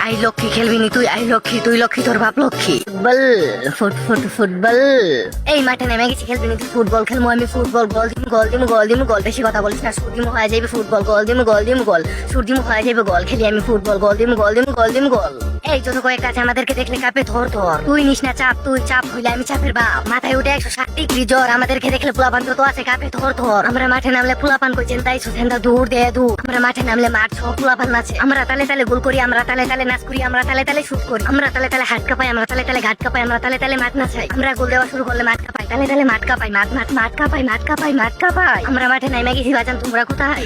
I Lakshmi খেলবি নি তুই? আই লক্ষ্মী, তুই লক্ষ্মী, তোর বাপ লক্ষ্মী। ফুটবল ফুটবল এই মাঠে নেমে গেছি, খেলবি নি তুই? ফুটবল খেলবো আমি, ফুটবল। গোল দিমু গোল দিমু গোল দিমু গোল, বেশি কথা বলিস না। সুর দিমু হয়ে যাবে ফুটবল, গোল দিমু গোল দিমু গোল, সুর দিমু হয়ে যাবে গোল, খেলি আমি ফুটবল, গোল দিমু গোল দিমু গোল দিমু গোল। এই যত কয়েক কাছে আমাদেরকে দেখলে কাপে ধর ধর, তুই নিস না চাপ, তুই চাপ হইলে আমি চাপের বাপ। মাথায় উঠে 160 ডিগ্রি জ্বর, আমাদেরকে দেখলে পোলাপান তো আছে কাপে ধর ধর। আমরা মাঠে নামলে পোলাপান কই চিন্তাই সুসেন্দা দূর দে দূর। আমরা মাঠে নামলে মাঠ সব পোলাপান নাচে, আমরা তালে তালে গোল করি, আমরা তালে তালে নাচ করি, আমরা তালে তালে শুট করি, আমরা তালে তালে হাত কাঁপাই, আমরা তালে তালে ঘাট কাঁপাই, আমরা তালে তালে মাঠ নাচাই। আমরা গোল দেওয়া শুরু করলে মাঠ কাঁপাই, তালে তালে মাঠ কাঁপাই, মাঠ কাঁপাই, মাঠ কাঁপাই, মাঠ কাঁপাই। আমরা মাঠে নেমে গেছি, বাজান তোমরা কোথায়?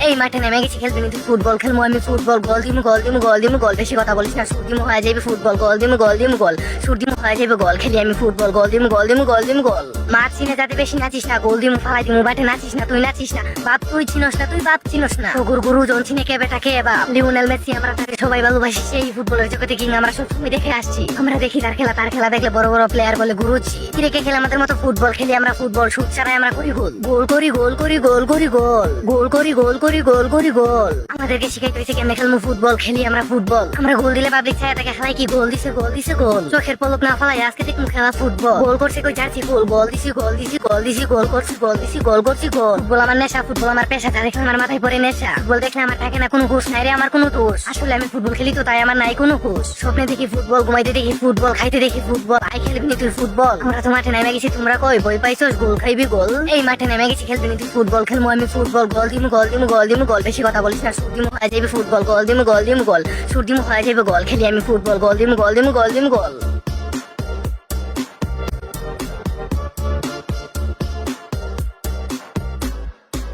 এই মাঠে নেমে গেছি, খেলবি নি তুই? ফুটবল খেলবো আমি, ফুটবল। গোল দিমু গোল দিমু গোল দিমু গোল, বেশি কথা বলিস না। সুর দিমু হয়ে যাবে ফুটবল, গোল দিমু গোল দিমু গোল, সুর দিমু হয়ে যাবে গোল, খেলি আমি ফুটবল, গোল দিমু গোল দিমু গোল দিমু গোল। মাঠ চিনে যাতে বেশি নাচিস না, গোল দিমু ফালাই দিমু, বাটে নাচিস না, তুই নাচিস না। বাপ তুই চিনস না, তুই বাপ চিনস না। গুরু জন চিনে কে বেটা কে বাপ। লিওনেল মেসি আমরা তাকে সবাই ভালোবাসি, সেই ফুটবলের জগতে কিং আমরা সবসময় দেখে আসছি। আমরা দেখি তার খেলা দেখলে বড় বড় প্লেয়ার বলে গুরুজি। কিরেকে খেলে আমাদের মতো ফুটবল খেলি আমরা, ফুটবল শুট ছাড়াই আমরা করি গোল, গোল করি গোল করি গোল করি গোল, গোল করি গোল করি গোল করি গোল। আমাদেরকে শিখাইতে হয়েছে কেমনে খেলবো ফুটবল, খেলি আমরা ফুটবল। আমরা গোল দিলে পাবলিক ছায়া থেকে খেলাই কি গোল দিছে গোল দিছে গোল, চোখের পলক না ফেলাই আজকে দেখুন খেলা ফুটবল। গোল করছে কই জার্সি ফুল, বল দিছি গোল দিছি গোল দিছি, গোল করছি গোল দিছি গোল করছি গোল। ফুটবল আমার নেশা, ফুটবল আমার পেশা, তার দেখলে আমার মাথায় পড়ে নেশা। ফুটবল দেখলে আমার থাকে না কোনো হুঁশ, নাই রে আমার কোনো দোষ। আসলে আমি ফুটবল খেলি তো তাই আমার নাই কোনো হুঁশ। স্বপ্নে দেখি ফুটবল, ঘুমাইতে দেখি ফুটবল, খাইতে দেখি ফুটবল। আই খেলবি নি তুই ফুটবল? আমরা তো মাঠে নেমে গেছি, তোমরা কই বই পাইছস গোল খাইবি গোল? এই মাঠে নেমে গেছি, খেলবি নি তুই? ফুটবল খেলবো আমি, ফুটবল। গোল দিমু গোল দিমু গোল দিমু গোল, বেশি কথা বলিস না। সুর দিমু হয়ে যাবে ফুটবল, গোল দিমু গোল দিমু গোল, সুর দিমু হয়ে যাবে গোল, খেলি আমি ফুটবল, গোল দিমু গোল দিমু গোল দিমু গোল।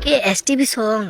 কে এসটিভি সং।